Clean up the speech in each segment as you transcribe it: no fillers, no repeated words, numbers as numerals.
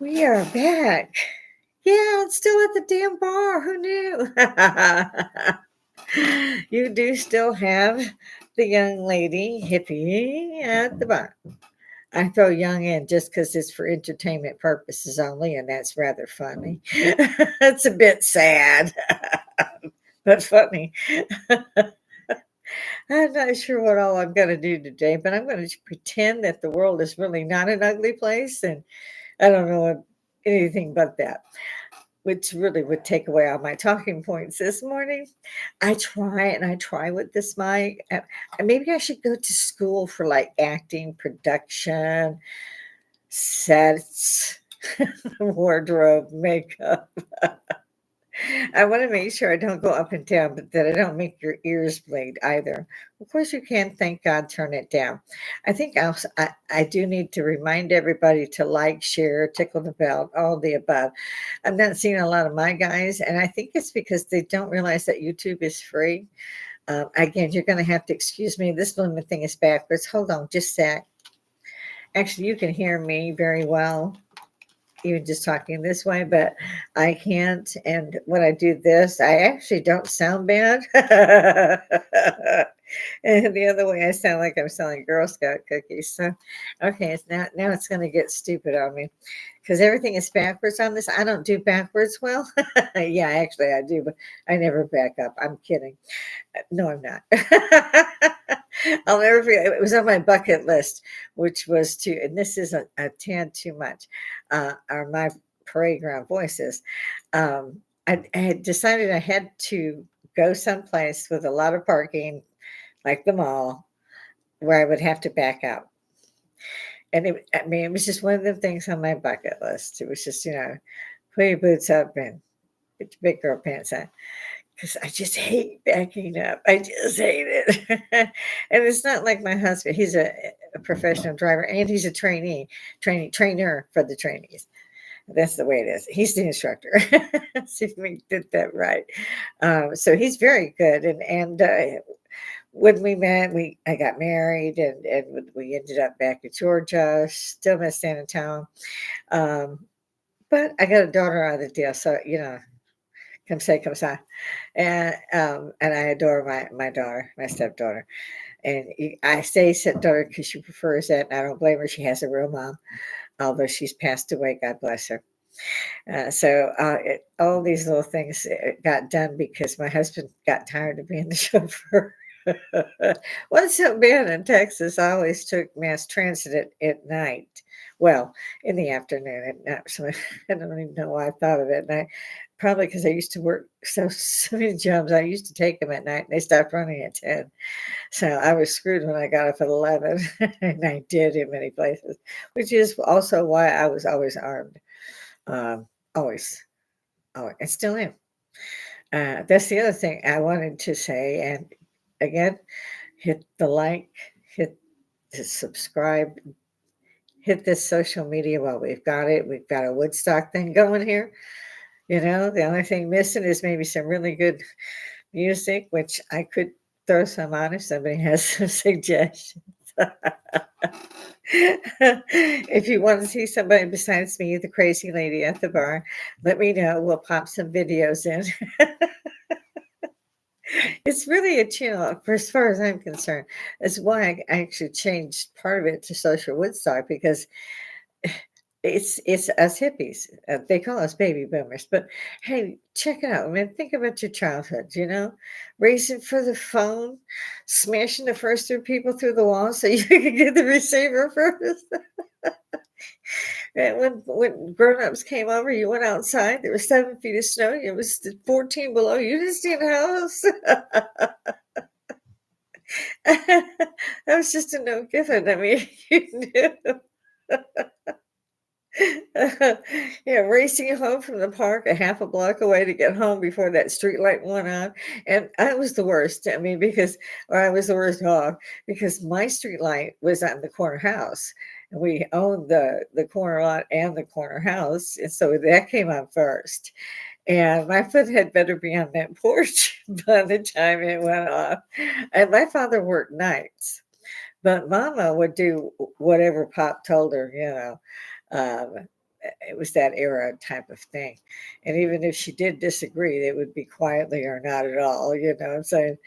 We are back. Yeah, it's still at the damn bar. Who knew? You do still have the young lady hippie at the bar. I throw young in just because it's for entertainment purposes only, and that's rather funny. It's a bit sad, but funny. I'm not sure what all I'm going to do today, but I'm going to pretend that the world is really not an ugly place, and I don't know anything but that, which really would take away all my talking points this morning. I try with this mic. Maybe I should go to school for like acting, production, sets, wardrobe, makeup. I want to make sure I don't go up and down, but that I don't make your ears bleed either. Of course, you can, thank God, turn it down. I think I do need to remind everybody to like, share, tickle the bell, all the above. I'm not seeing a lot of my guys, and I think it's because they don't realize that YouTube is free. Again, you're going to have to excuse me. This blooming thing is backwards. Hold on, just a sec. Actually, you can hear me very well even just talking this way, but I can't. And when I do this, I actually don't sound bad. And the other way, I sound like I'm selling Girl Scout cookies. So, okay, it's now it's going to get stupid on me because everything is backwards on this. I don't do backwards well. Yeah, actually, I do, but I never back up. I'm kidding. No, I'm not. I'll never forget. It was on my bucket list, which was to, and this is a tad too much, are my parade ground voices. I had decided I had to go someplace with a lot of parking, like the mall, where I would have to back out. And I mean, it was just one of the things on my bucket list. It was just, put your boots up and get your big girl pants on because I just hate backing up. I just hate it. And it's not like my husband. He's a professional driver and he's a trainer for the trainees. That's the way it is. He's the instructor. See if we did that right. So he's very good. And when we met, I got married and we ended up back in Georgia. Still miss San Antonio. But I got a daughter out of the deal. So, come say, come say. And I adore my daughter, my stepdaughter. And I say stepdaughter because she prefers that. And I don't blame her. She has a real mom, although she's passed away. God bless her. All these little things got done because my husband got tired of being the chauffeur. What's so bad in Texas? I always took mass transit at night. Well, in the afternoon at night. So I don't even know why I thought of it at night. Probably because I used to work so many jobs. I used to take them at night, and they stopped running at 10. So I was screwed when I got up at 11, and I did in many places, which is also why I was always armed. Always, always, and still am. That's the other thing I wanted to say. And again, hit the like, hit the subscribe, hit this social media while we've got it. We've got a Woodstock thing going here. The only thing missing is maybe some really good music, which I could throw some on if somebody has some suggestions. If you want to see somebody besides me, the crazy lady at the bar, let me know. We'll pop some videos in. It's really a channel, for as far as I'm concerned. That's why I actually changed part of it to Social Woodstock because it's us hippies. They call us baby boomers, but hey, check it out. I mean, think about your childhood. Racing for the phone, smashing the first three people through the wall so you could get the receiver first. And when grown-ups came over, you went outside. There was 7 feet of snow. It was 14 below. You didn't stay in the house. That was just a no given. I mean, you knew. Racing home from the park a half a block away to get home before that street light went on. And I was the worst. I mean, I was the worst dog because my street light was on the corner house. And we owned the corner lot and the corner house. And so that came on first. And my foot had better be on that porch by the time it went off. And my father worked nights, but Mama would do whatever Pop told her. it was that era type of thing. And even if she did disagree, it would be quietly or not at all, you know what I'm saying?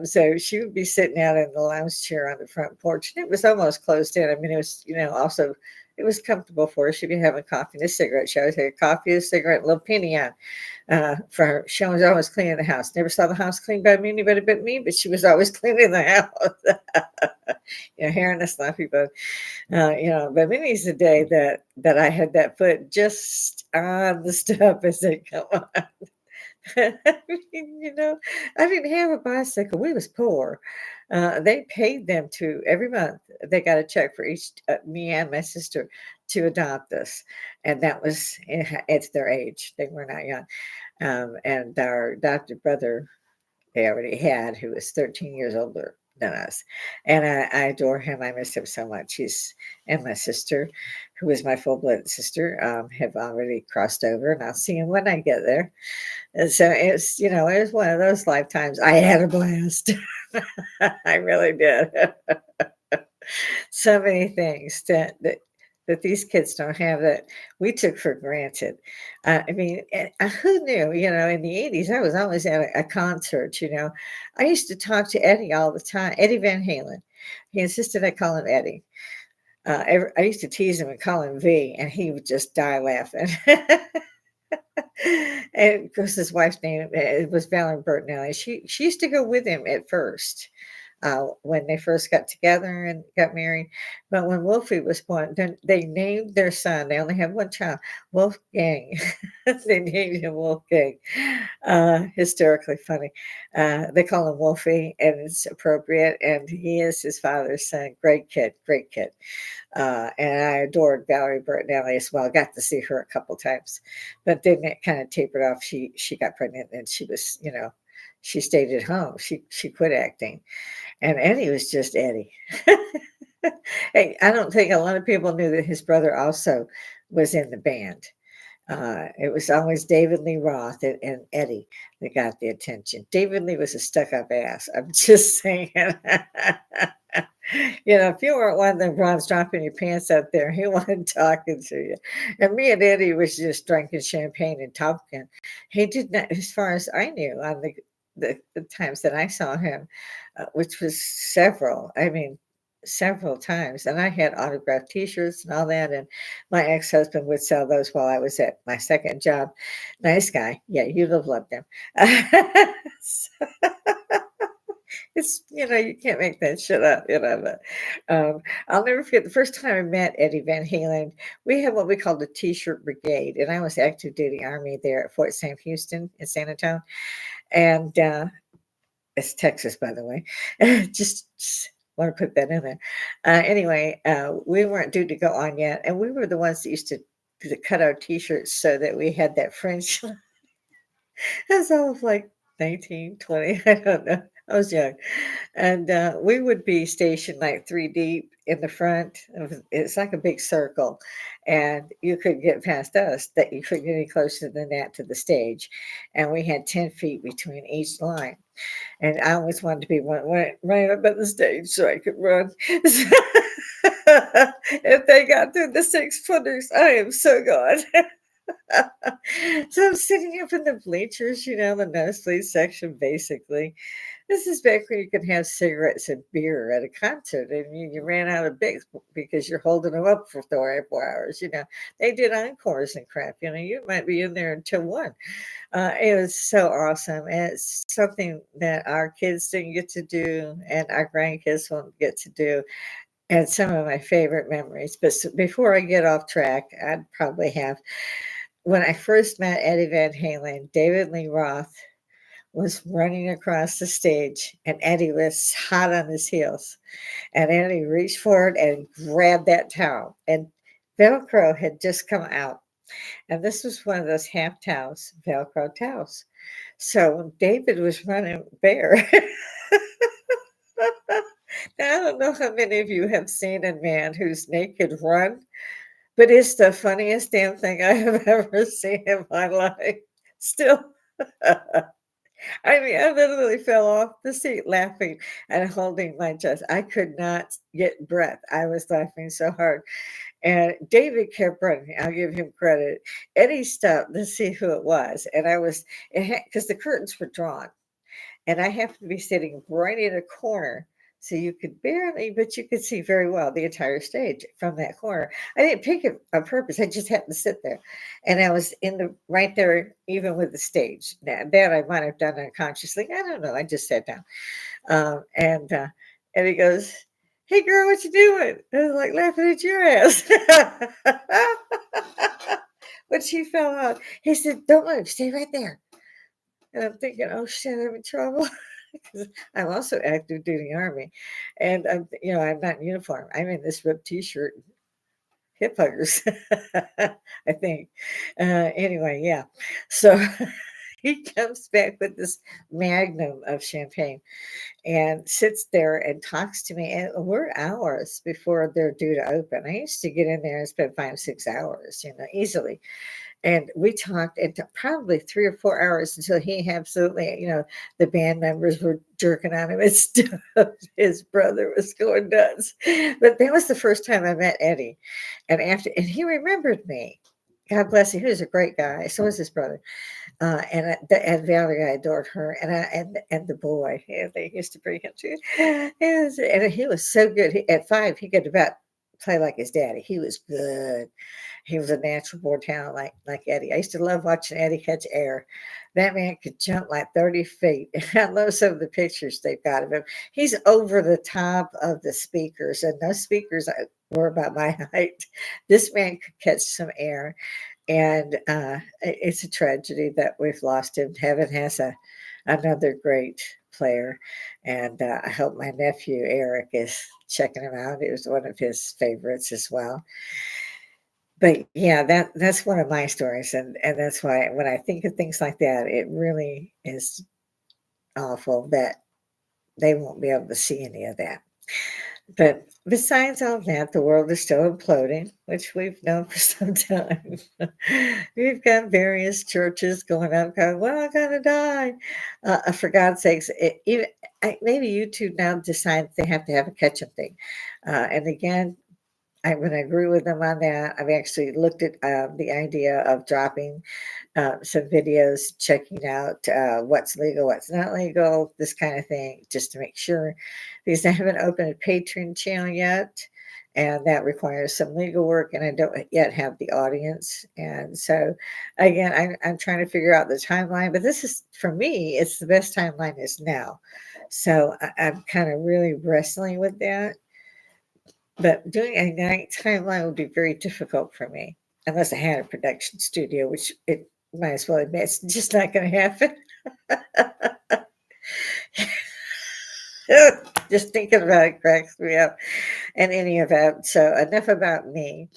So she would be sitting out in the lounge chair on the front porch, and it was almost closed in. I mean, it was, also it was comfortable for her. She'd be having coffee and a cigarette. She always had a coffee, a cigarette, a little penny on for her. She was always cleaning the house. Never saw the house cleaned by anybody but me, but she was always cleaning the house. Hair and a sloppy bun. But many's the day that I had that foot just on the step as it come on. I I didn't have a bicycle. We was poor. They paid them to every month. They got a check for each me and my sister to adopt us, and that was it's their age. They were not young. And our adopted brother they already had, who was 13 years older than us. And I adore him. I miss him so much. And my sister, who is my full blooded sister, have already crossed over, and I'll see him when I get there. And so it was one of those lifetimes. I had a blast. I really did. So many things that these kids don't have that we took for granted. I mean, who knew? In the 80s, I was always at a concert. I used to talk to Eddie all the time, Eddie Van Halen. He insisted I call him Eddie. I used to tease him and call him V, and he would just die laughing. And of course, his wife's name it was Valerie Bertinelli. She used to go with him at first when they first got together and got married. But when Wolfie was born, then they named their son. They only have one child, Wolfgang. They named him Wolfgang. Hysterically funny. They call him Wolfie, and it's appropriate. And he is his father's son. Great kid, great kid. And I adored Valerie Bertinelli as well. Got to see her a couple times, but then it kind of tapered off. She got pregnant, and she was, she stayed at home. She quit acting, and Eddie was just Eddie. Hey, I don't think a lot of people knew that his brother also was in the band. It was always David Lee Roth and Eddie that got the attention. David Lee was a stuck-up ass. I'm just saying. If you weren't one of them bronze dropping your pants out there, he wasn't talking to you. And me and Eddie was just drinking champagne and talking. He did not, as far as I knew, on the times that I saw him, which was several. I mean, several times. And I had autographed T-shirts and all that. And my ex-husband would sell those while I was at my second job. Nice guy. Yeah, you'd have loved him. So, it's you can't make that shit up, but I'll never forget the first time I met Eddie Van Halen. We had what we called a T-shirt brigade, and I was active duty Army there at Fort Sam Houston in San Antonio, and it's Texas, by the way. just want to put that in there. Anyway, we weren't due to go on yet, and we were the ones that used to cut our T-shirts so that we had that French. I was all like 19, 20, I don't know. I was young. And we would be stationed like 3 deep in the front. It's like a big circle. And you couldn't get past us, that you couldn't get any closer than that to the stage. And we had 10 feet between each line. And I always wanted to be right up at the stage so I could run. If they got through the 6-footers, I am so gone. So I'm sitting up in the bleachers, the nosebleed section, basically. This is back when you could have cigarettes and beer at a concert, and you ran out of Bics because you're holding them up for 3 or 4 hours. They did encores and crap. You might be in there until 1. It was so awesome, and it's something that our kids didn't get to do, and our grandkids won't get to do. And some of my favorite memories. But before I get off track, I'd probably have when I first met Eddie Van Halen, David Lee Roth was running across the stage, and Eddie was hot on his heels. And Eddie reached forward and grabbed that towel, and Velcro had just come out. And this was one of those half towels, Velcro towels. So David was running bare. Now, I don't know how many of you have seen a man who's naked run, but it's the funniest damn thing I have ever seen in my life. Still. I mean, I literally fell off the seat laughing and holding my chest. I could not get breath. I was laughing so hard. And David kept running. I'll give him credit. Eddie stopped to see who it was. And I was, because the curtains were drawn. And I happened to be sitting right in a corner. So you could barely, but you could see very well the entire stage from that corner. I didn't pick it on purpose. I just happened to sit there. And I was in the right there, even with the stage. Now, that I might have done unconsciously. I don't know. I just sat down. And he goes, "Hey girl, what you doing?" I was like, "Laughing at your ass." But she fell out. He said, "Don't move, stay right there." And I'm thinking, "Oh shit, I'm in trouble." Because I'm also active duty Army, and I'm not in uniform. I'm in this ripped T-shirt, hip huggers, I think. Anyway, yeah. So he comes back with this magnum of champagne and sits there and talks to me. And we're hours before they're due to open. I used to get in there and spend 5, 6 hours, easily. And we talked probably 3 or 4 hours until he absolutely, the band members were jerking on him and stuff. His brother was going nuts. But that was the first time I met Eddie. And he remembered me. God bless him. He was a great guy. So was his brother. And Valerie, I adored her, and the boy, they used to bring him to. And he was so good. At 5, he could about play like his daddy. He was good. He was a natural born talent like Eddie. I used to love watching Eddie catch air. That man could jump like 30 feet. I love some of the pictures they've got of him. He's over the top of the speakers, and those speakers were about my height. This man could catch some air. And it's a tragedy that we've lost him. Heaven has another great player, and I hope my nephew Eric is checking him out. It was one of his favorites as well. But yeah, that's one of my stories, and that's why when I think of things like that, it really is awful that they won't be able to see any of that. But besides all that, the world is still imploding, which we've known for some time. We've got various churches going up, going, "Well, I'm gonna die." For God's sakes, maybe YouTube now decides they have to have a catch-up thing. And again, I would agree with them on that. I've actually looked at the idea of dropping some videos, checking out what's legal, what's not legal, this kind of thing, just to make sure. Because I haven't opened a Patreon channel yet, and that requires some legal work, and I don't yet have the audience. And so, again, I'm trying to figure out the timeline, but this is, for me, it's the best timeline is now. So I'm kind of really wrestling with that. But doing a night timeline would be very difficult for me unless I had a production studio, which it might as well admit it's just not going to happen. Just thinking about it cracks me up. In any event, so enough about me.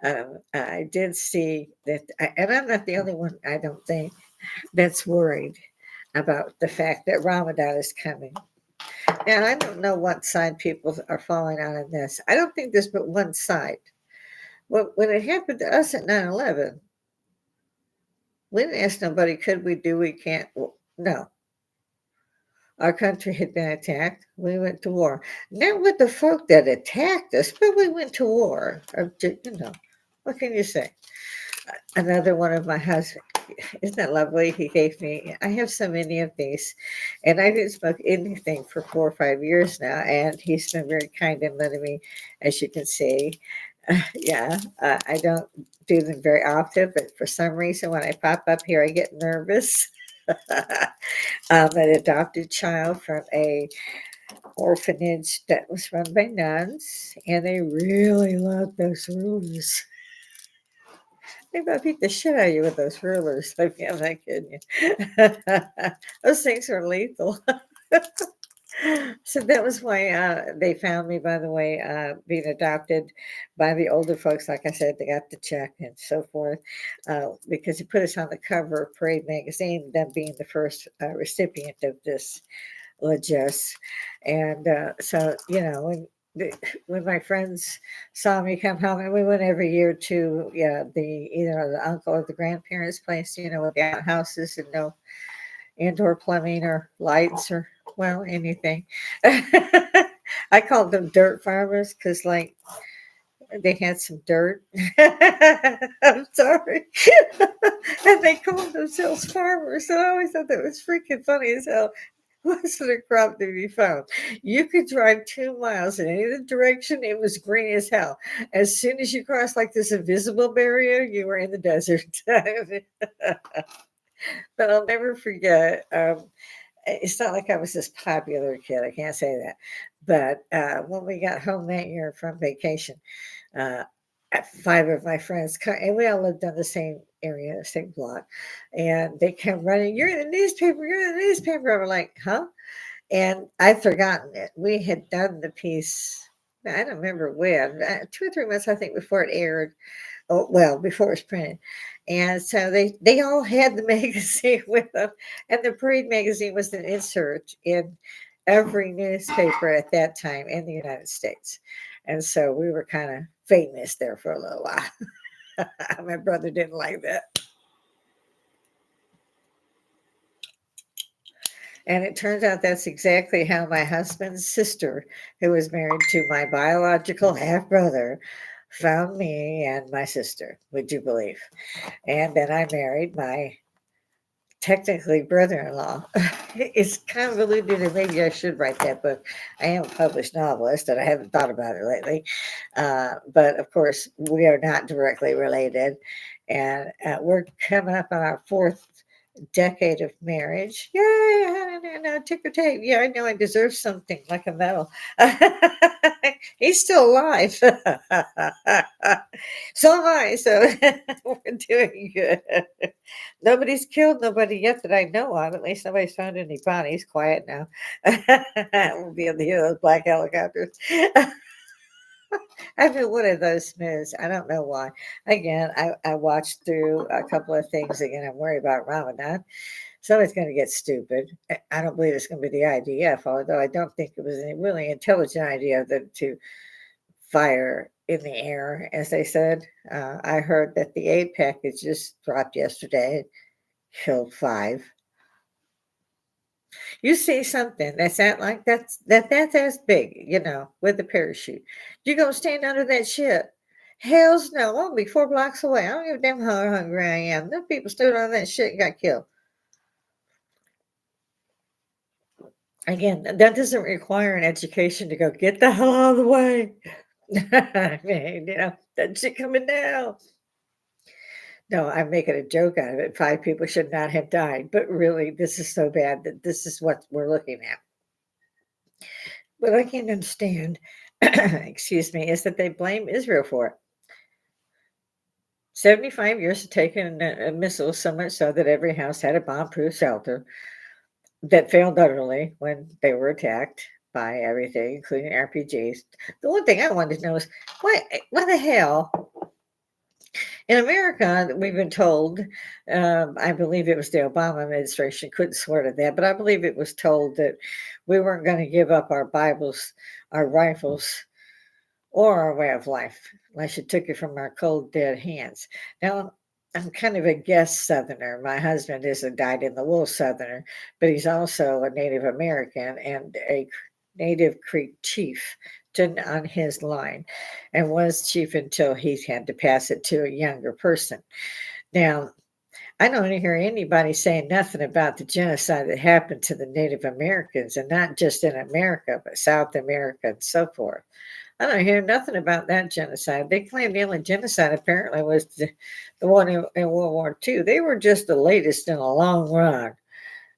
I did see that, and I'm not the only one, I don't think, that's worried about the fact that Ramadan is coming. And I don't know what side people are falling on in this. I don't think there's but one side. When it happened to us at 9/11, we didn't ask nobody, could we do, we can't. Well, no. Our country had been attacked. We went to war. Not with the folk that attacked us, but we went to war. What can you say? Another one of my husband, isn't that lovely? He gave me, I have so many of these, and I didn't smoke anything for 4 or 5 years now, and he's been very kind in letting me, as you can see. I don't do them very often, but for some reason, when I pop up here, I get nervous. I'm an adopted child from a orphanage that was run by nuns, and they really love those rulers. They about beat the shit out of you with those rulers. I mean, I'm not kidding you. Those things are lethal. So that was why they found me, by the way, being adopted by the older folks. Like I said, they got the check and so forth, because he put us on the cover of Parade magazine, them being the first recipient of this largesse. And so, when my friends saw me come home, and we went every year to either the uncle or the grandparents' place, with the outhouses and no indoor plumbing or lights or, well, anything. I called them dirt farmers because, like, they had some dirt. I'm sorry. And they called themselves farmers. And I always thought that was freaking funny as hell. Wasn't a crop to be found. You could drive 2 miles in any other direction, it was green as hell. As soon as you crossed like this invisible barrier, you were in the desert. But I'll never forget. It's not like I was this popular kid. I can't say that. But when we got home that year from vacation, uh, 5 of my friends, and we all lived on the same area, same block, and they came running. You're in the newspaper. You're in the newspaper. I'm like, huh? And I'd forgotten it. We had done the piece. I don't remember when, 2 or 3 months, I think, before it aired. Oh, well, before it was printed. And so they all had the magazine with them. And the Parade magazine was an insert in every newspaper at that time in the United States. And so we were kind of famous there for a little while. My brother didn't like that. And it turns out that's exactly how my husband's sister, who was married to my biological half brother, found me and my sister. Would you believe? And then I married my technically brother-in-law. It's convoluted, and maybe I should write that book. I am a published novelist, and I haven't thought about it lately. But of course, we are not directly related, and we're coming up on our fourth decade of marriage. Yay! No, ticker tape. Yeah, I know I deserve something like a medal. He's still alive. So am I. So we're doing good. Nobody's killed nobody yet that I know of. At least nobody's found any bodies. Quiet now. We'll be in the air those black helicopters. I've been one of those smooths. I don't know why. Again, I watched through a couple of things. Again, I'm worried about Ramadan. So it's going to get stupid. I don't believe it's going to be the IDF, although I don't think it was a really intelligent idea of them to fire in the air, as they said. I heard that the aid package just dropped yesterday, killed 5. You see something that's not like that's as big, with a parachute. You gonna stand under that shit? Hell's no! I'll be 4 blocks away. I don't give a damn how hungry I am. Them people stood on that shit and got killed. Again, that doesn't require an education to go get the hell out of the way. I mean, that shit coming down. No, I'm making a joke out of it. 5 people should not have died, but really, this is so bad that this is what we're looking at. What I can't understand, excuse me, is that they blame Israel for it. 75 years of taking missiles, so much so that every house had a bomb-proof shelter that failed utterly when they were attacked by everything, including RPGs. The one thing I wanted to know is why the hell in America, we've been told, I believe it was the Obama administration, couldn't swear to that, but I believe it was told that we weren't going to give up our Bibles, our rifles, or our way of life unless you took it from our cold, dead hands. Now, I'm kind of a guest Southerner. My husband is a dyed-in-the-wool Southerner, but he's also a Native American and a Native Creek chief on his line, and was chief until he had to pass it to a younger person. Now, I don't hear anybody saying nothing about the genocide that happened to the Native Americans, and not just in America, but South America and so forth. I don't hear nothing about that genocide. They claim the only genocide apparently was the one in World War II. They were just the latest in a long run.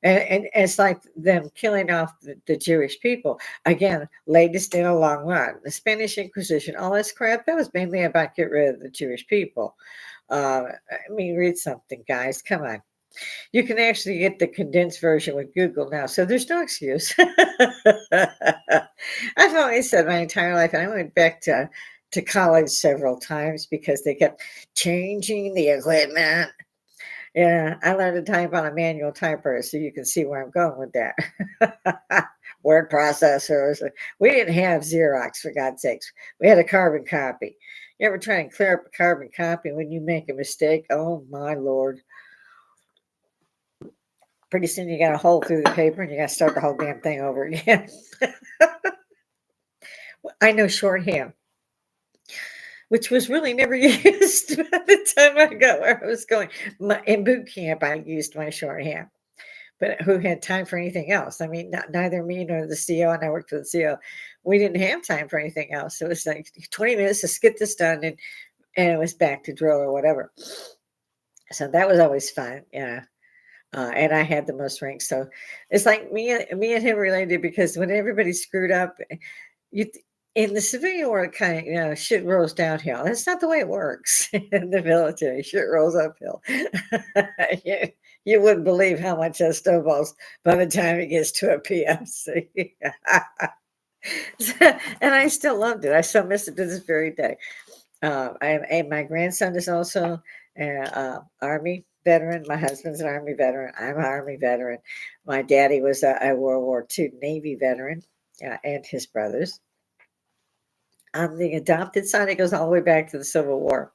And it's like them killing off the Jewish people. Again, latest in a long run. The Spanish Inquisition, all this crap, that was mainly about get rid of the Jewish people. Read something, guys. Come on. You can actually get the condensed version with Google now, so there's no excuse. I've always said my entire life, and I went back to college several times because they kept changing the equipment. Yeah, I learned to type on a manual typewriter, so you can see where I'm going with that. Word processors. We didn't have Xerox, for God's sakes. We had a carbon copy. You ever try and clear up a carbon copy when you make a mistake? Oh, my Lord. Pretty soon you got a hole through the paper and you got to start the whole damn thing over again. I know shorthand. which was really never used by the time I got where I was going. In boot camp, I used my shorthand, but who had time for anything else? I mean, neither me nor the CO, and I worked for the CO, we didn't have time for anything else. It was like 20 minutes to get this done, and it was back to drill or whatever. So that was always fun. Yeah. And I had the most ranks. So it's like me and him related because when everybody screwed up, you in the civilian world, kind of, shit rolls downhill. That's not the way it works in the military. Shit rolls uphill. you, you wouldn't believe how much that snowballs by the time it gets to a PFC. And I still loved it. I still miss it to this very day. And my grandson is also an Army veteran. My husband's an Army veteran. I'm an Army veteran. My daddy was a World War II Navy veteran, and his brothers. On the adopted side, it goes all the way back to the Civil War.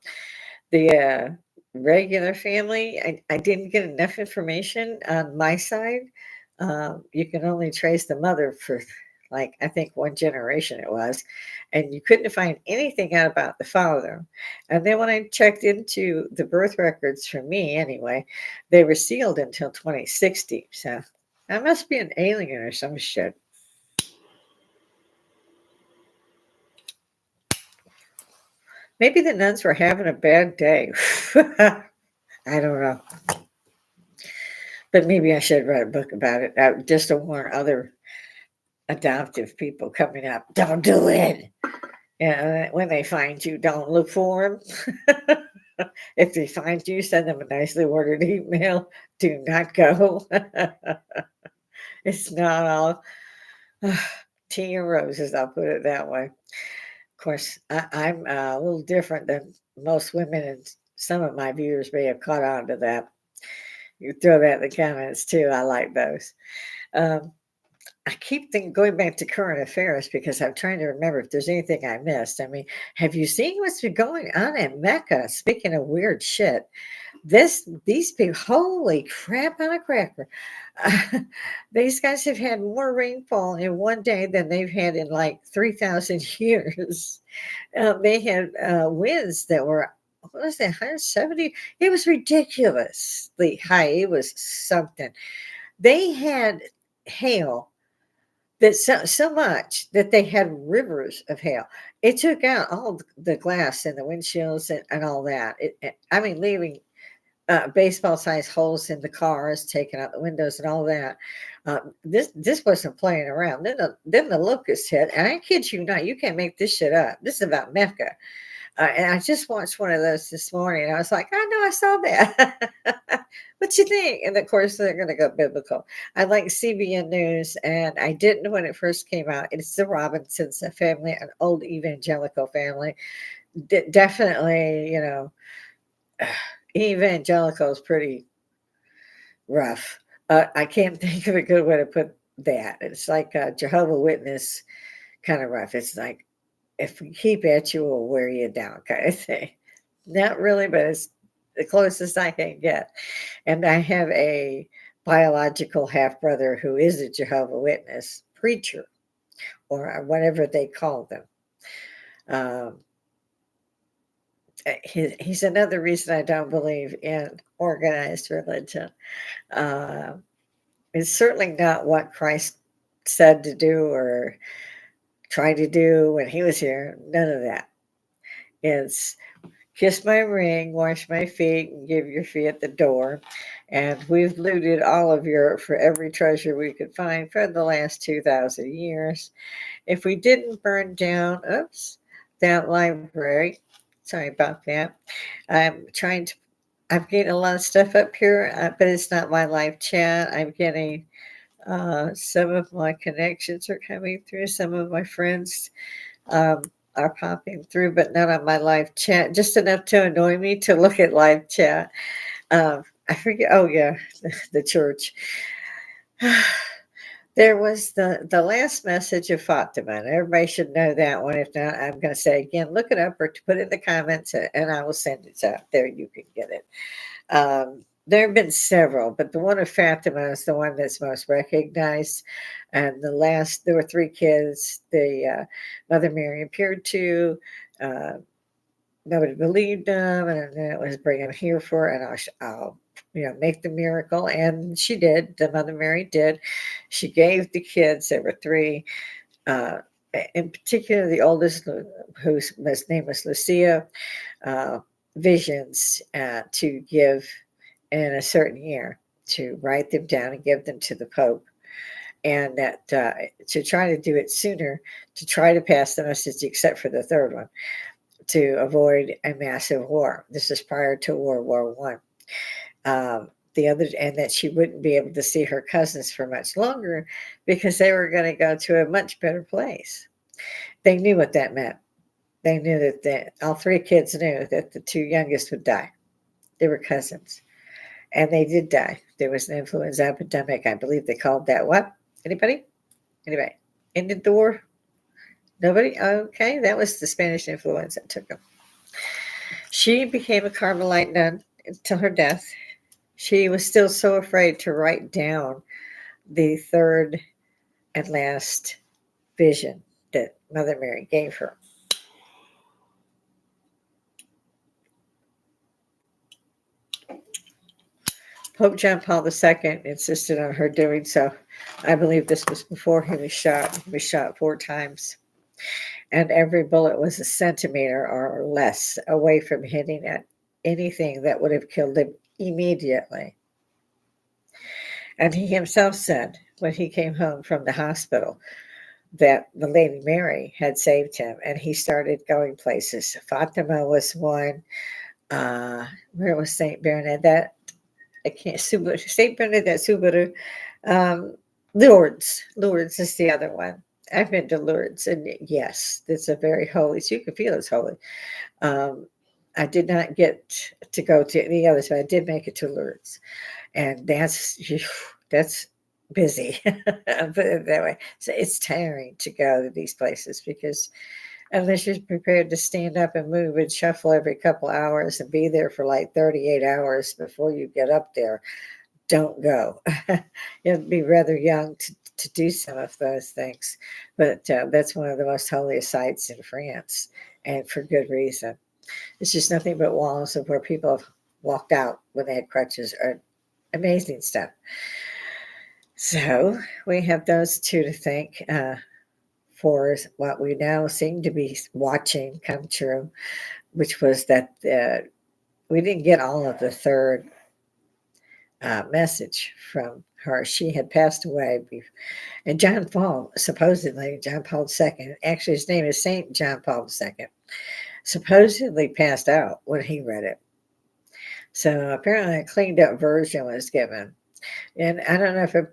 The regular family, I didn't get enough information on my side. You can only trace the mother for like I think one generation it was, and you couldn't find anything out about the father. And then when I checked into the birth records for me, anyway, they were sealed until 2060. So I must be an alien or some shit. Maybe the nuns were having a bad day. I don't know. But maybe I should write a book about it just to warn other adoptive people coming up. Don't do it. And when they find you, don't look for them. If they find you, send them a nicely worded email. Do not go. It's not all tea and roses, I'll put it that way. Of course, I'm a little different than most women, and some of my viewers may have caught on to that. You throw that in the comments too. I like those. Um, I keep going back to current affairs because I'm trying to remember if there's anything I missed. I mean, have you seen what's been going on in Mecca? Speaking of weird shit, these people, holy crap on a cracker! These guys have had more rainfall in one day than they've had in like 3,000 years. They had winds that were what was that 170? It was ridiculously high. It was something. They had hail that so much that they had rivers of hail. It took out all the glass in the windshields and all that. I mean, leaving baseball-sized holes in the cars, taking out the windows and all that. This wasn't playing around. Then the locusts hit, and I kid you not, you can't make this shit up. This is about Mecca. And I just watched one of those this morning. And I was like, I know I saw that. What you think? And of course, they're going to go biblical. I like CBN News, and I didn't when it first came out. It's the Robinsons, a family, an old evangelical family. Definitely, evangelical is pretty rough. I can't think of a good way to put that. It's like a Jehovah Witness kind of rough. It's like, if we keep at you, we'll wear you down kind of thing. Not really, but it's the closest I can get. And I have a biological half brother who is a Jehovah Witness preacher or whatever they call them. He's another reason I don't believe in organized religion. It's certainly not what Christ said to do or tried to do when he was here. None of that. It's kiss my ring, wash my feet, and give your fee at the door. And we've looted all of Europe for every treasure we could find for the last 2,000 years. If we didn't burn down, that library, sorry about that. I'm getting a lot of stuff up here, but it's not my live chat. I'm getting some of my connections are coming through. Some of my friends are popping through, but not on my live chat. Just enough to annoy me to look at live chat. I forget. Oh yeah, the church. There was the last message of Fatima, and everybody should know that one. If not, I'm going to say again, look it up or to put it in the comments, and I will send it out there. You can get it. There have been several, but the one of Fatima is the one that's most recognized. And there were 3 kids. The Mother Mary appeared to. nobody believed him, and then it was bring him here for, and I'll make the miracle. And she did. The Mother Mary did. She gave the kids. There were three. Uh, in particular, the oldest, whose name was Lucia, uh, visions to give in a certain year, to write them down and give them to the Pope, and that to try to do it sooner, to try to pass the message, except for the third one, to avoid a massive war. This is prior to World War One. The other, and that she wouldn't be able to see her cousins for much longer because they were going to go to a much better place. They knew what that meant. They knew that all three kids knew that the two youngest would die. They were cousins, and they did die. There was an influenza epidemic. I believe they called that what? Anybody? Anybody? Ended the war? Nobody? Okay, that was the Spanish influenza that took them. She became a Carmelite nun until her death. She was still so afraid to write down the third and last vision that Mother Mary gave her. Pope John Paul II insisted on her doing so. I believe this was before he was shot. He was shot 4 times. And every bullet was a centimeter or less away from hitting at anything that would have killed him immediately. And he himself said when he came home from the hospital that the Lady Mary had saved him, and he started going places. Fatima was one. Where was Saint Bernadette? I can't. Saint Bernadette Subaru. Lourdes is the other one. I've been to Lourdes, and yes, it's a very holy. So you can feel it's holy. I did not get to go to any others, but I did make it to Lourdes, and that's busy. I'll put it that way. So it's tiring to go to these places because unless you're prepared to stand up and move and shuffle every couple hours and be there for like 38 hours before you get up there, don't go. You have to be rather young to do some of those things. But that's one of the most holiest sites in France, and for good reason. It's just nothing but walls of where people have walked out when they had crutches, or amazing stuff. So we have those two to thank for what we now seem to be watching come true, which was that we didn't get all of the third message from her. She had passed away. And John Paul, supposedly, John Paul II, actually his name is Saint John Paul II, supposedly passed out when he read it. So apparently a cleaned up version was given. And I don't know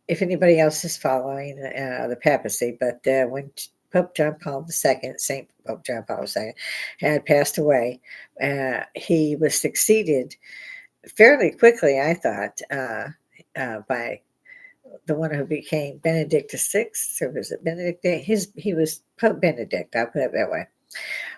if anybody else is following the papacy, but when Pope John Paul II, Saint Pope John Paul II, had passed away, he was succeeded fairly quickly, I thought, by the one who became Benedict VI, or was it Benedict? He was Pope Benedict, I'll put it that way,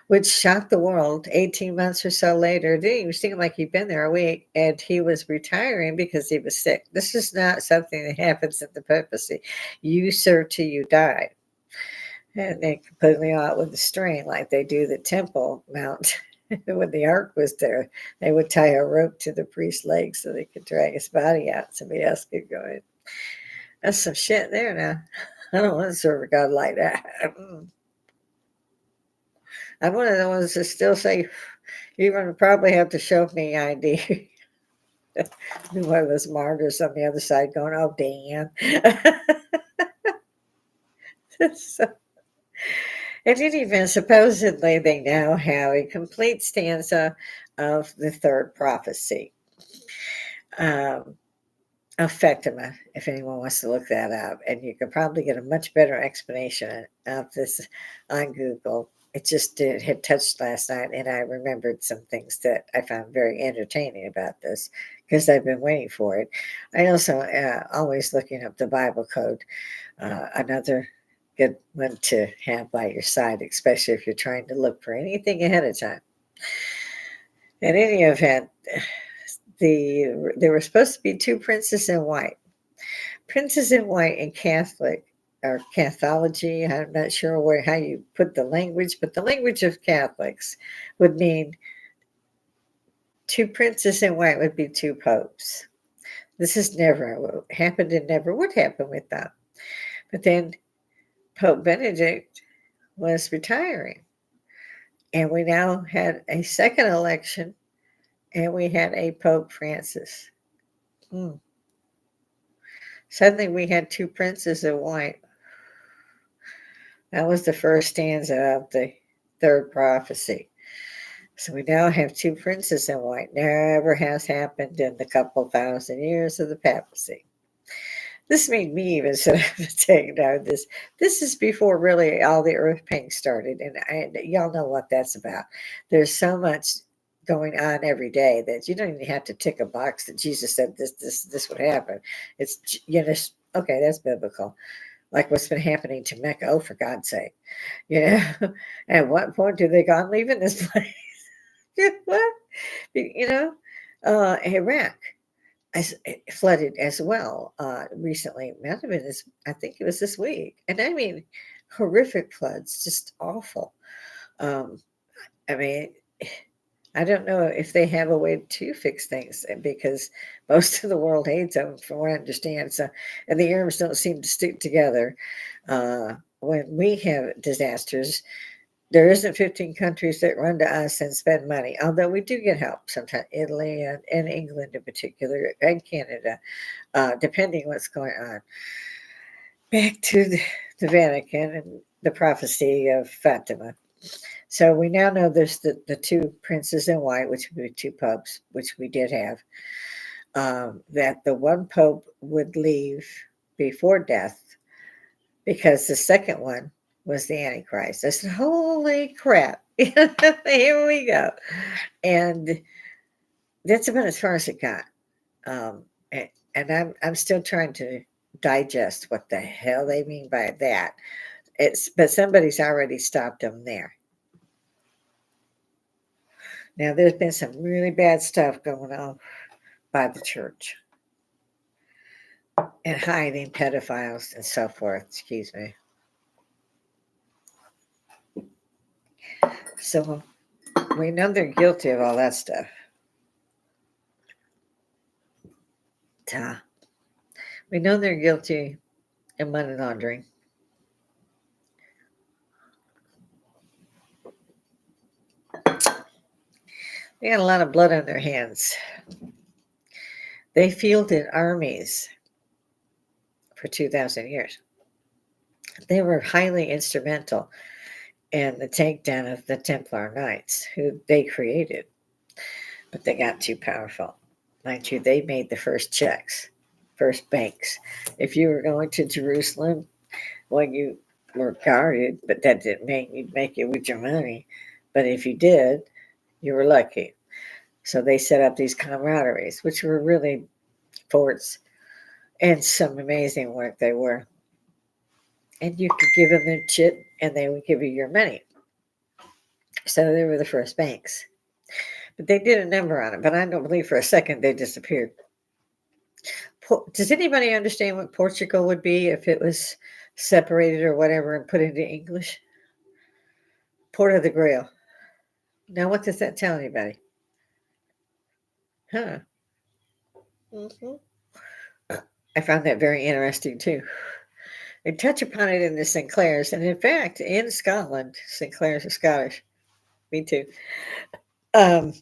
which shocked the world. 18 months or so later, it didn't even seem like he'd been there a week, and he was retiring because he was sick. This is not something that happens in the papacy. You serve till you die. And they completely out with the string like they do the Temple Mount. When the ark was there, they would tie a rope to the priest's legs so they could drag his body out. Somebody else could go in. That's some shit there now. I don't want to serve a God like that. I'm one of the ones that still say, you're going to probably have to show me ID. One of those martyrs on the other side going, oh, Dan. So, in any event, supposedly they now have a complete stanza of the third prophecy. Of Fatima, if anyone wants to look that up. And you can probably get a much better explanation of this on Google. It just had touched last night, and I remembered some things that I found very entertaining about this because I've been waiting for it. I also always looking up the Bible code, another good one to have by your side, especially if you're trying to look for anything ahead of time. In any event, there were supposed to be 2 princes in white. Princes in white in Catholic or Cathology. I'm not sure how you put the language, but the language of Catholics would mean two princes in white would be two popes. This has never happened and never would happen with them. But then Pope Benedict was retiring, and we now had a second election, and we had a Pope Francis. Hmm. Suddenly we had two princes in white. That was the first stanza of the third prophecy. So we now have two princes in white. Never has happened in the couple thousand years of the papacy. This made me even sit up and take note. This is before really all the earth pain started, and y'all know what that's about. There's so much going on every day that you don't even have to tick a box that Jesus said this would happen. It's okay, that's biblical. Like what's been happening to Mecca. Oh, for God's sake. At what point do they gone leaving this place? What? Iraq flooded as well recently. It might have been I think it was this week. And I mean, horrific floods, just awful. Um, I mean, I don't know if they have a way to fix things because most of the world hates them, from what I understand. So, and the Arabs don't seem to stick together. When we have disasters, there isn't 15 countries that run to us and spend money, although we do get help sometimes, Italy and England in particular, and Canada, depending what's going on. Back to the Vatican and the prophecy of Fatima. So we now know there's the two princes in white, which would be two popes, which we did have, that the one pope would leave before death because the second one was the Antichrist. I said, holy crap. Here we go. And that's about as far as it got. And I'm still trying to digest what the hell they mean by that. But somebody's already stopped them there. Now there's been some really bad stuff going on by the church and hiding pedophiles and so forth. Excuse me. So we know they're guilty of all that stuff. We know they're guilty of money laundering. They had a lot of blood on their hands. They fielded armies for 2,000 years. They were highly instrumental in the takedown of the Templar Knights, who they created. But they got too powerful. Mind you, they made the first checks, first banks. If you were going to Jerusalem, well, you were guarded, but that didn't mean you'd make it with your money. But if you did, you were lucky. So they set up these camaraderies, which were really forts, and some amazing work they were. And you could give them their chit, and they would give you your money. So they were the first banks. But they did a number on it, but I don't believe for a second they disappeared. Does anybody understand what Portugal would be if it was separated or whatever and put into English? Port of the Grail. Now, what does that tell anybody? Huh. Mm-hmm. I found that very interesting too. They touch upon it in the Sinclairs, and in fact, in Scotland, Sinclairs are Scottish. Me too. Um,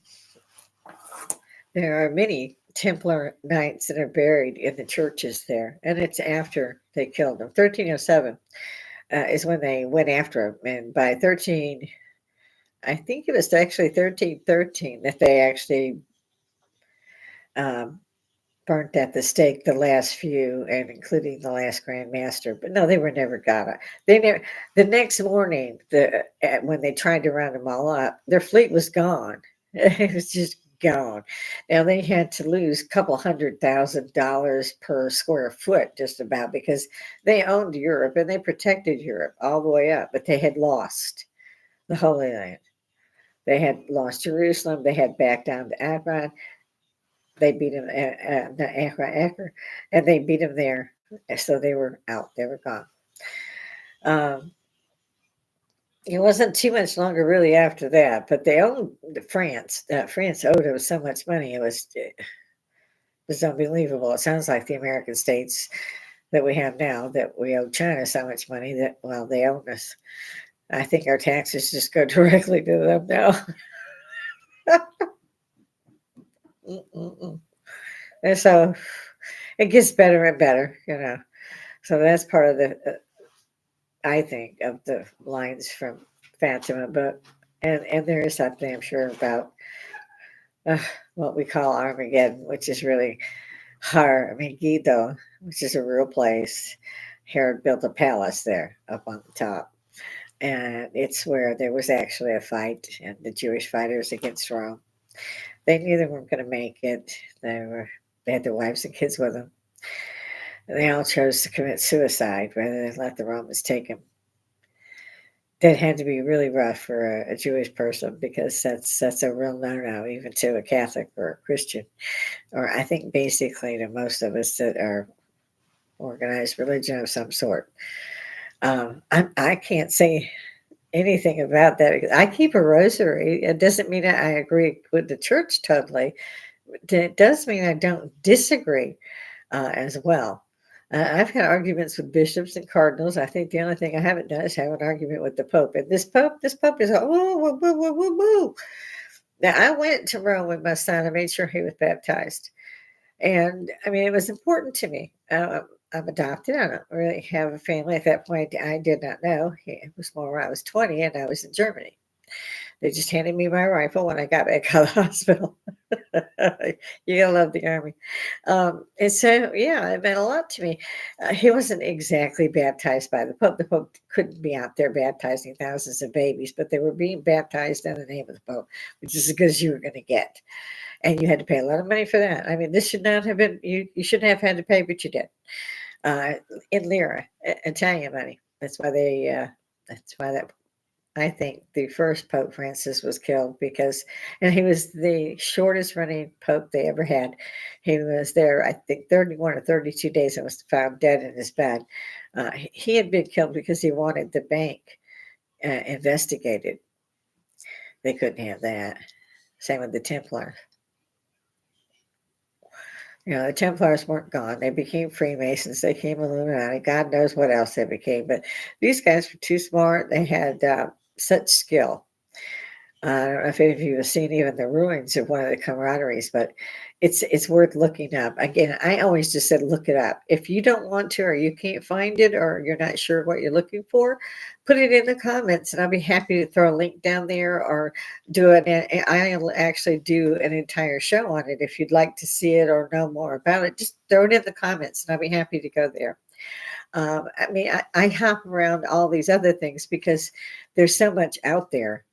there are many Templar knights that are buried in the churches there, and it's after they killed them. 1307 is when they went after them, and by I think it was actually 1313 that they actually burnt at the stake the last few, and including the last Grand Master. But no, they were never got it. They never. The next morning, when they tried to round them all up, their fleet was gone. It was just gone. Now they had to lose a couple $100,000 per square foot, just about, because they owned Europe and they protected Europe all the way up, but they had lost the Holy Land. They had lost Jerusalem. They had backed down to Akron. They beat them at Akron, and they beat them there. So they were out. They were gone. Um, it wasn't too much longer really after that, but they owned France. France owed us so much money. It was unbelievable. It sounds like the American states that we have now that we owe China so much money that, well, they own us. I think our taxes just go directly to them now. Mm-mm-mm. And so it gets better and better. So that's part of I think, of the lines from Fatima. But and there is something I'm sure about uh, what we call Armageddon, which is really Megiddo, which is a real place. Herod built a palace there up on the top. And it's where there was actually a fight, and the Jewish fighters against Rome. They knew they weren't going to make it. They had their wives and kids with them. And they all chose to commit suicide rather than let the Romans take them. That had to be really rough for a Jewish person because that's a real no-no, even to a Catholic or a Christian, or I think basically to most of us that are organized religion of some sort. I can't say anything about that. I keep a rosary. It doesn't mean I agree with the church totally. It does mean I don't disagree as well. I've had arguments with bishops and cardinals. I think the only thing I haven't done is have an argument with the Pope. And this Pope is woo, woo, woo, woo, woo, woo. Now I went to Rome with my son. I made sure he was baptized, and I mean it was important to me. I'm adopted. I don't really have a family at that point. I did not know. It was more when I was 20 and I was in Germany. They just handed me my rifle when I got back out of the hospital. You gotta love the army. And so, yeah, it meant a lot to me. He wasn't exactly baptized by the Pope. The Pope couldn't be out there baptizing thousands of babies, but they were being baptized in the name of the Pope, which is as good as you were going to get. And you had to pay a lot of money for that. I mean, this should not have been, you shouldn't have had to pay, but you did. In lira, Italian money. That's why that I think the first Pope Francis was killed because, and he was the shortest running Pope they ever had. He was there, I think, 31 or 32 days and was found dead in his bed. He had been killed because he wanted the bank investigated. They couldn't have that. Same with the Templars. The Templars weren't gone. They became Freemasons. They became Illuminati. God knows what else they became. But these guys were too smart. They had such skill. I don't know if any of you have seen even the ruins of one of the camaraderies, but it's worth looking up. Again, I always just said look it up. If you don't want to, or you can't find it, or you're not sure what you're looking for, put it in the comments, and I'll be happy to throw a link down there or do it. I'll actually do an entire show on it if you'd like to see it or know more about it. Just throw it in the comments, and I'll be happy to go there. I mean, I hop around all these other things because there's so much out there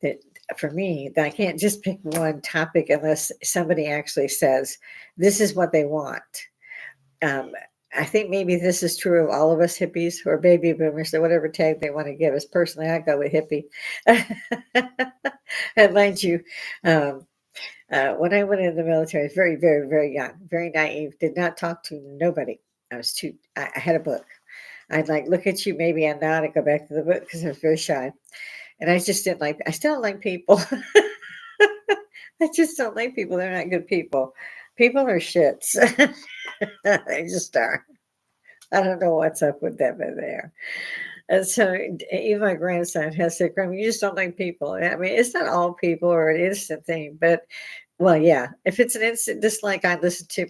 that for me that I can't just pick one topic unless somebody actually says this is what they want. Um, I think maybe this is true of all of us hippies or baby boomers or whatever tag they want to give us. Personally, I go with hippie. And mind you, when I went in the military, I was very, very, very young, very naive, did not talk to nobody. I had a book. I'd like look at you, maybe I nod and go back to the book because I was very shy. And I just didn't like, I still don't like people. I just don't like people. They're not good people. People are shits. They just are. I don't know what's up with them, but they are. And so even my grandson has said, Grandma, you just don't like people. I mean, it's not all people or an instant thing, but well, yeah. If it's an instant dislike, I listen to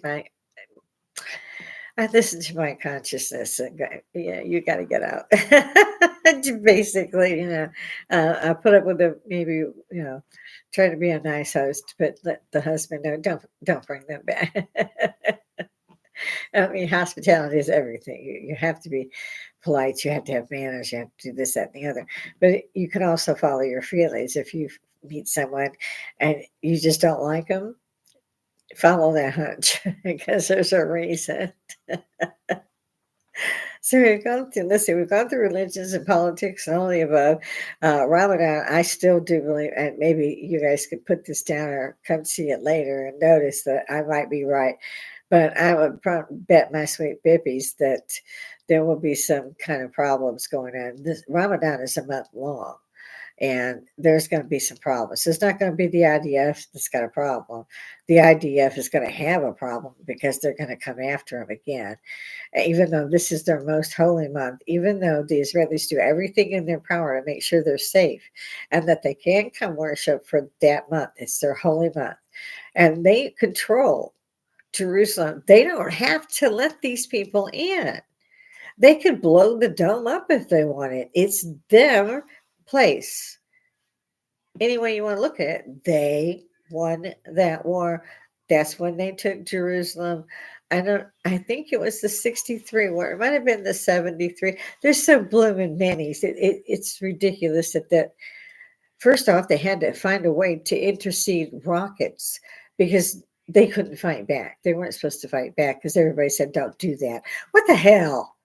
my consciousness and go, yeah, you got to get out. Basically, I put up with maybe, try to be a nice host, but let the husband know, don't bring them back. I mean, hospitality is everything. You have to be polite. You have to have manners. You have to do this, that, and the other. But you can also follow your feelings. If you meet someone and you just don't like them, follow that hunch because there's a reason. So we've gone through religions and politics and all the above. Ramadan, I still do believe, and maybe you guys could put this down or come see it later and notice that I might be right. But I would bet my sweet bibbies that there will be some kind of problems going on. This Ramadan is a month long, and there's going to be some problems. It's not going to be the IDF that's got a problem. The IDF is going to have a problem because they're going to come after them again. Even though this is their most holy month, even though the Israelis do everything in their power to make sure they're safe and that they can come worship for that month. It's their holy month. And they control Jerusalem. They don't have to let these people in. They could blow the dome up if they wanted. It's their place. Any way you want to look at it, they won that war. That's when they took Jerusalem. I think it was the 63 war. It might have been the 73. There's so blooming many. It's ridiculous that first off, they had to find a way to intercede rockets because they couldn't fight back. They weren't supposed to fight back because everybody said, don't do that. What the hell?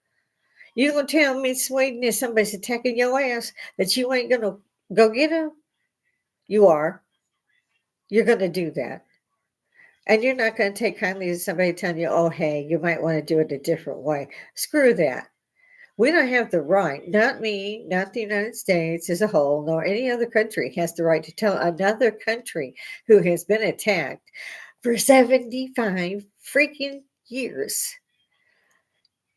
You gonna tell me, Sweden, if somebody's attacking your ass, that you ain't gonna go get them? You are. You're gonna do that. And you're not gonna take kindly to somebody telling you, oh, hey, you might want to do it a different way. Screw that. We don't have the right, not me, not the United States as a whole, nor any other country has the right to tell another country who has been attacked for 75 freaking years,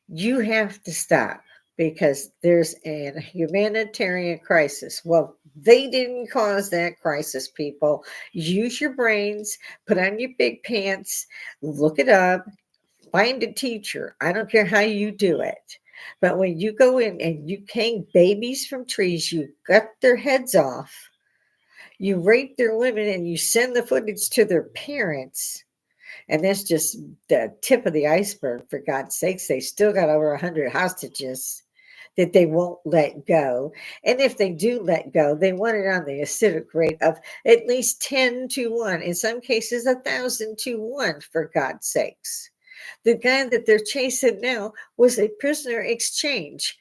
you have to stop because there's a humanitarian crisis. Well, they didn't cause that crisis, people. Use your brains, put on your big pants, look it up, find a teacher. I don't care how you do it. But when you go in and you hang babies from trees, you cut their heads off, you rape their women, and you send the footage to their parents. And that's just the tip of the iceberg, for God's sakes. They still got over 100 hostages that they won't let go. And if they do let go, they want it on the acidic rate of at least 10 to 1, in some cases 1,000 to 1, for God's sakes. The guy that they're chasing now was a prisoner exchange.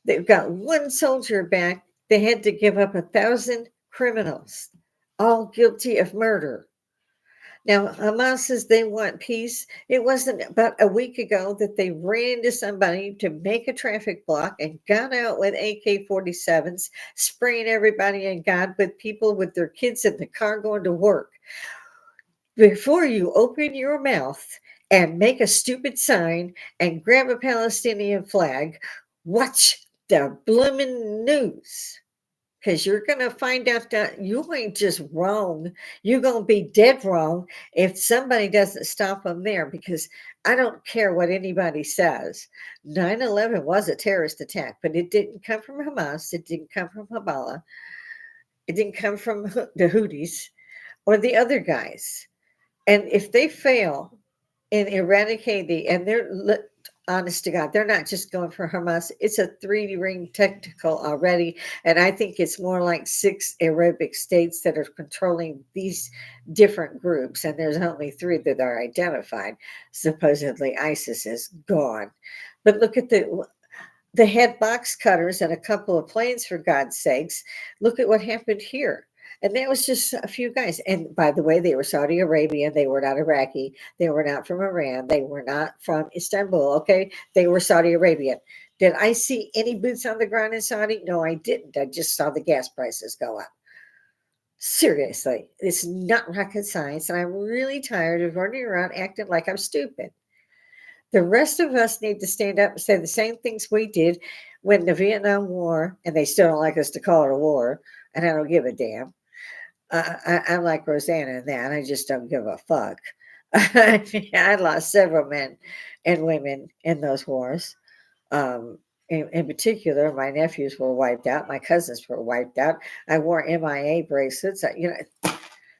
They've got one soldier back. They had to give up 1,000 criminals, all guilty of murder. Now, Hamas says they want peace. It wasn't about a week ago that they ran into somebody to make a traffic block and got out with AK 47s, spraying everybody and God, with people with their kids in the car going to work. Before you open your mouth and make a stupid sign and grab a Palestinian flag, watch the blooming news. Because you're going to find out that you ain't just wrong. You're going to be dead wrong if somebody doesn't stop them there. Because I don't care what anybody says. 9/11 was a terrorist attack, but it didn't come from Hamas. It didn't come from Hezbollah. It didn't come from the Houthis or the other guys. And if they fail in eradicating, and they're honest to God, they're not just going for Hamas. It's a 3-ring technical already. And I think it's more like 6 Arabic states that are controlling these different groups. And there's only 3 that are identified. Supposedly ISIS is gone. But look at the head box cutters and a couple of planes, for God's sakes. Look at what happened here. And that was just a few guys. And by the way, they were Saudi Arabian. They were not Iraqi. They were not from Iran. They were not from Istanbul. Okay. They were Saudi Arabian. Did I see any boots on the ground in Saudi? No, I didn't. I just saw the gas prices go up. Seriously, it's not rocket science. And I'm really tired of running around acting like I'm stupid. The rest of us need to stand up and say the same things we did when the Vietnam War, and they still don't like us to call it a war, and I don't give a damn. I'm like Rosanna in that. I just don't give a fuck. I lost several men and women in those wars. In particular, my nephews were wiped out. My cousins were wiped out. I wore MIA bracelets.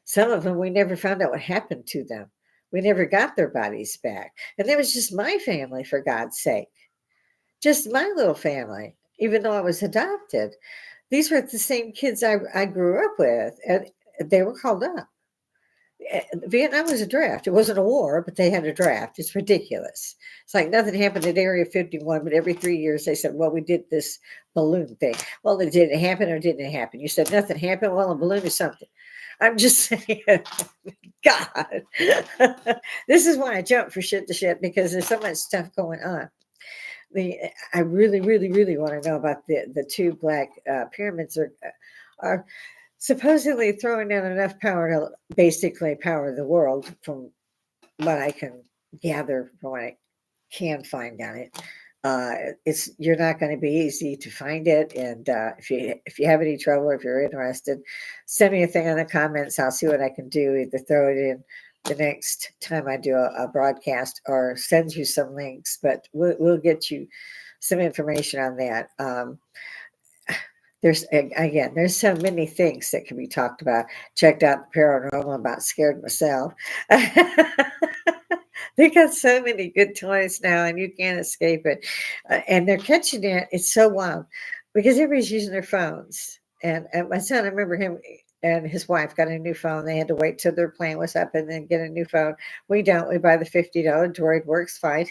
Some of them, we never found out what happened to them. We never got their bodies back. And that was just my family, for God's sake. Just my little family, even though I was adopted. These were the same kids I grew up with, and they were called up. Vietnam was a draft. It wasn't a war, but they had a draft. It's ridiculous. It's like nothing happened at Area 51, but every 3 years they said, well, we did this balloon thing. Well, it didn't happen or didn't happen. You said nothing happened. Well, a balloon is something. I'm just saying, God, this is why I jump for shit to shit because there's so much stuff going on. The I really, really, really want to know about the two black pyramids are supposedly throwing down enough power to basically power the world, from what I can gather, from what I can find on it. It's you're not going to be easy to find it, and if you have any trouble, if you're interested, send me a thing in the comments. I'll see what I can do. Either throw it in the next time I do a broadcast, or send you some links. But we'll get you some information on that. There's so many things that can be talked about. Checked out the paranormal, about scared myself. They got so many good toys now, and you can't escape it. And they're catching it. It's so wild because everybody's using their phones. And my son, I remember him and his wife got a new phone. They had to wait till their plan was up and then get a new phone. We don't. We buy the $50 Droid, works fine.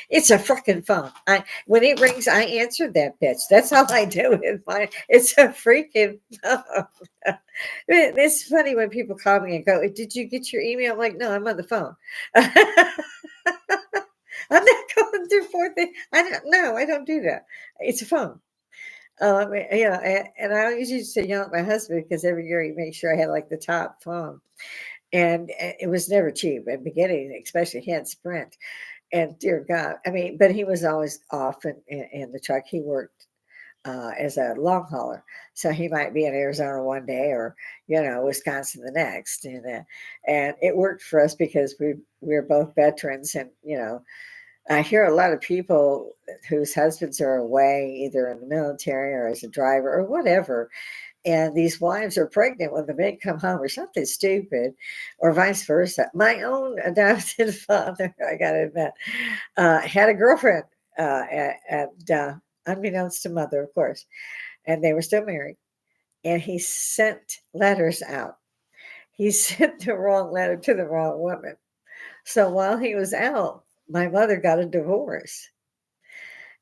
It's a freaking phone. When it rings, I answer that bitch. That's all I do with mine. It's a freaking phone. It's funny when people call me and go, "Did you get your email?" I'm like, "No, I'm on the phone." I'm not going through four things. I don't know. I don't do that. It's a phone. And I always used to yell at my husband because every year he made sure I had like the top phone, and it was never cheap at the beginning, especially he had Sprint. And dear God, I mean, but he was always off in the truck. He worked as a long hauler. So he might be in Arizona one day, or Wisconsin the next, and it worked for us because we're both veterans, and I hear a lot of people whose husbands are away, either in the military or as a driver or whatever, and these wives are pregnant when the men come home or something stupid, or vice versa. My own adopted father, I got to admit, had a girlfriend, unbeknownst to mother, of course, and they were still married. And he sent letters out. He sent the wrong letter to the wrong woman. So while he was out, my mother got a divorce.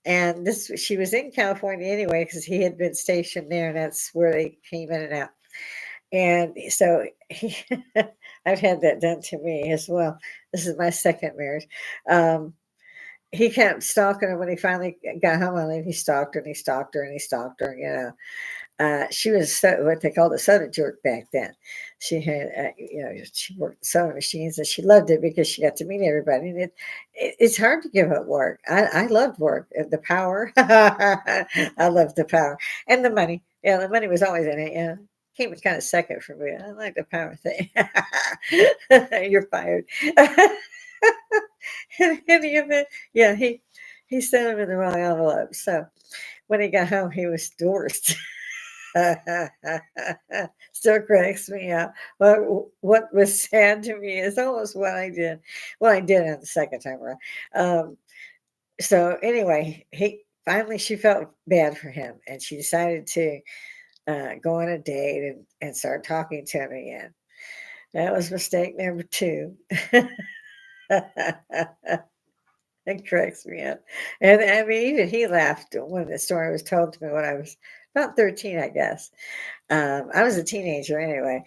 And she was in California anyway because he had been stationed there, and that's where they came in and out. And so I've had that done to me as well. This is my second marriage. He kept stalking her. When he finally got home on leave, he stalked her and he stalked her and he stalked her. She was what they called a soda jerk back then. She had, she worked soda machines, and she loved it because she got to meet everybody. And it's hard to give up work. I loved work, the power. I loved the power and the money. Yeah, the money was always in it. Yeah, came kind of second for me. I like the power thing. You're fired. In any event, yeah, he sent him in the wrong envelope. So when he got home, he was divorced. Still cracks me up. What was sad to me is almost what I did. Well, I did it the second time around. So anyway, she felt bad for him, and she decided to go on a date and start talking to him again. That was mistake number two. It cracks me up. And I mean, even he laughed when the story was told to me when I was about 13, I guess. I was a teenager anyway,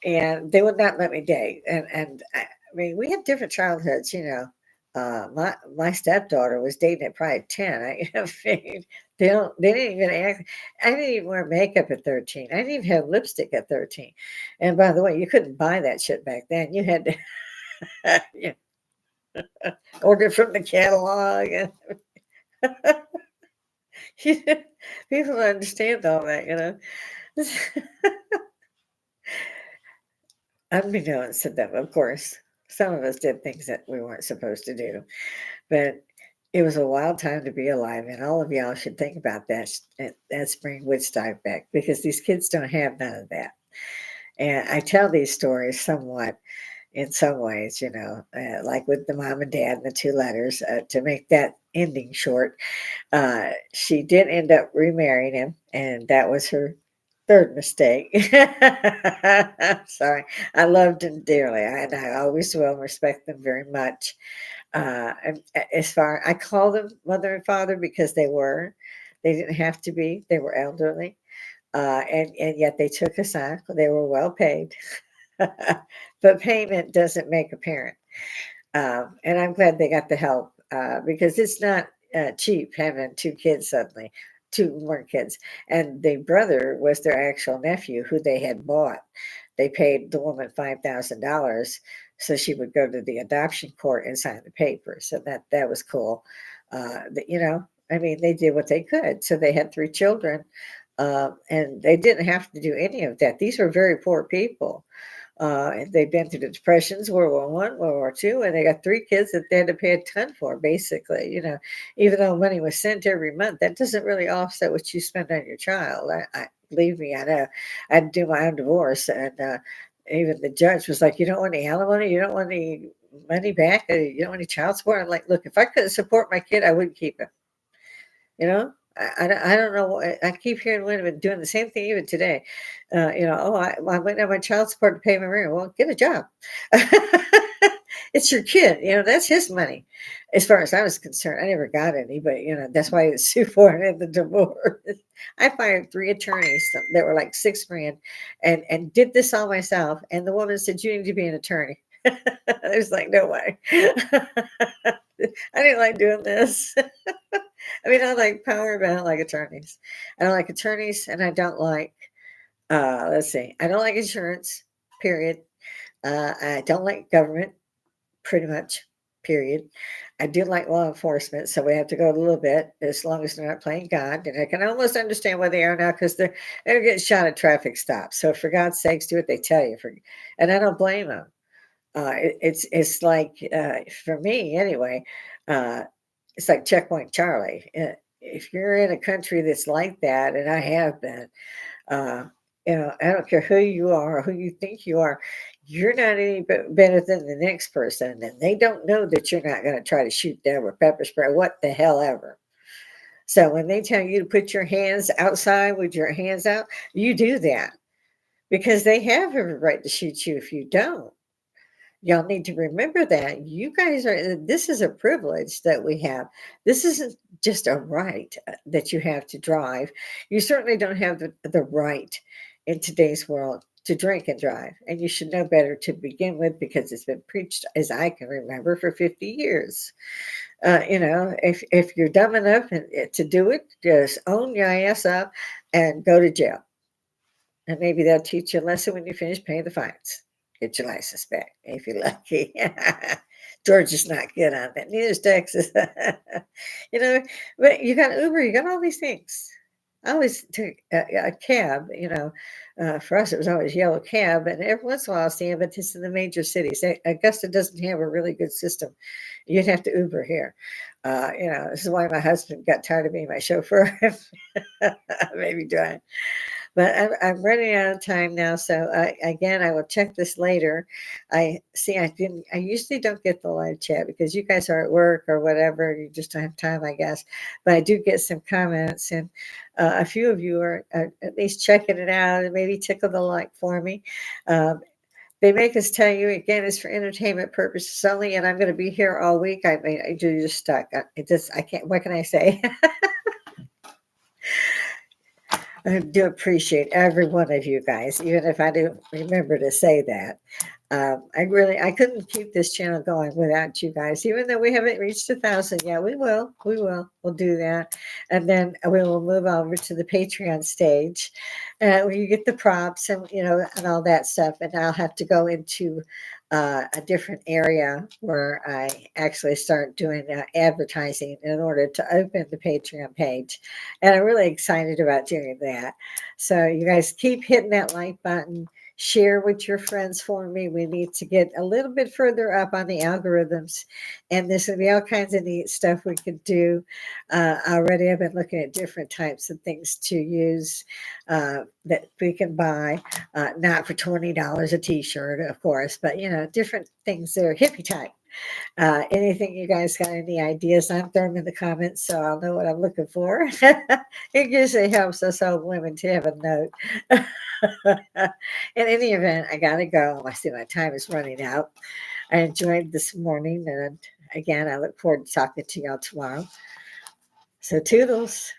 and they would not let me date. And I mean, we had different childhoods. My stepdaughter was dating at probably 10. I mean, they didn't even act. I didn't even wear makeup at 13. I didn't even have lipstick at 13. And by the way, you couldn't buy that shit back then. You had to order from the catalog. People don't understand all that. Unbeknownst to them, of course. Some of us did things that we weren't supposed to do, but it was a wild time to be alive, and all of y'all should think about that. That's bring Woodstock back, because these kids don't have none of that. And I tell these stories somewhat in some ways, like with the mom and dad and the two letters, to make that ending short. She did end up remarrying him, and that was her third mistake. Sorry. I loved him dearly, and I always will respect them very much. I call them mother and father because they didn't have to be, they were elderly. and yet they took us on. They were well paid. But payment doesn't make a parent. And I'm glad they got the help because it's not cheap having two kids suddenly, two more kids. And the brother was their actual nephew who they had bought. They paid the woman $5,000 so she would go to the adoption court and sign the papers. So that was cool. I mean, they did what they could. So they had three children, and they didn't have to do any of that. These were very poor people. They've been through the depressions, World War I, World War II, and they got three kids that they had to pay a ton for, basically. Even though money was sent every month, that doesn't really offset what you spend on your child. Believe me, I know. I had to do my own divorce, and even the judge was like, "You don't want any alimony, you don't want any money back, you don't want any child support." I'm like, "Look, if I couldn't support my kid, I wouldn't keep him." You know, I don't know. I keep hearing women doing the same thing even today. Oh, I went on my child support to pay my rent. Well, get a job. It's your kid. That's his money. As far as I was concerned, I never got any, but that's why I sued for it in the divorce. I fired three attorneys that were like $6 grand, and did this all myself. And the woman said, "You need to be an attorney." I was like, "No way." I didn't like doing this. I mean, I like power, but I don't like attorneys. I don't like attorneys, and I don't like, let's see, I don't like insurance, period. I don't like government, pretty much, period. I do like law enforcement, so we have to go a little bit, as long as they're not playing God. And I can almost understand why they are now, because they're getting shot at traffic stops. So for God's sakes, do what they tell you. And I don't blame them. It's like, for me anyway, uh, it's like Checkpoint Charlie. If you're in a country that's like that, and I have been, uh, I don't care who you are or who you think you are, you're not any better than the next person. And they don't know that you're not going to try to shoot them or pepper spray, what the hell ever. So when they tell you to put your hands outside with your hands out, you do that because they have every right to shoot you if you don't. Y'all need to remember that you guys this is a privilege that we have. This isn't just a right that you have to drive. You certainly don't have the right in today's world to drink and drive. And you should know better to begin with, because it's been preached, as I can remember, for 50 years. If you're dumb enough to do it, just own your ass up and go to jail. And maybe they'll teach you a lesson when you finish paying the fines. Get your license back if you're lucky. Georgia's not good on that. Neither is Texas. you know, but you got Uber, you got all these things. I always took a cab, for us it was always yellow cab, and every once in a while I'll see them, but it's in the major cities. Augusta doesn't have a really good system. You'd have to Uber here. This is why my husband got tired of being my chauffeur. Maybe drive. But I'm running out of time now, so again, I will check this later. I see I didn't. I usually don't get the live chat because you guys are at work or whatever. You just don't have time, I guess. But I do get some comments, and a few of you are at least checking it out and maybe tickle the like for me. They make us tell you again, it's for entertainment purposes only, and I'm going to be here all week. I mean, I do just stuck. I can't. What can I say? I do appreciate every one of you guys, even if I didn't remember to say that. I couldn't keep this channel going without you guys, even though we haven't reached 1,000 yet. We'll do that. And then we will move over to the Patreon stage where you get the props and all that stuff. And I'll have to go into a different area where I actually start doing advertising in order to open the Patreon page. And I'm really excited about doing that. So you guys keep hitting that like button. Share with your friends for me. We need to get a little bit further up on the algorithms, and there's going to be all kinds of neat stuff we could do. Already I've been looking at different types of things to use that we can buy, not for $20 a t-shirt, of course, but different things that are hippie type. Anything you guys got any ideas on, throw them in the comments so I'll know what I'm looking for. It usually helps us old women to have a note. In any event, I gotta go. I see my time is running out. I enjoyed this morning, and again, I look forward to talking to y'all tomorrow. So toodles.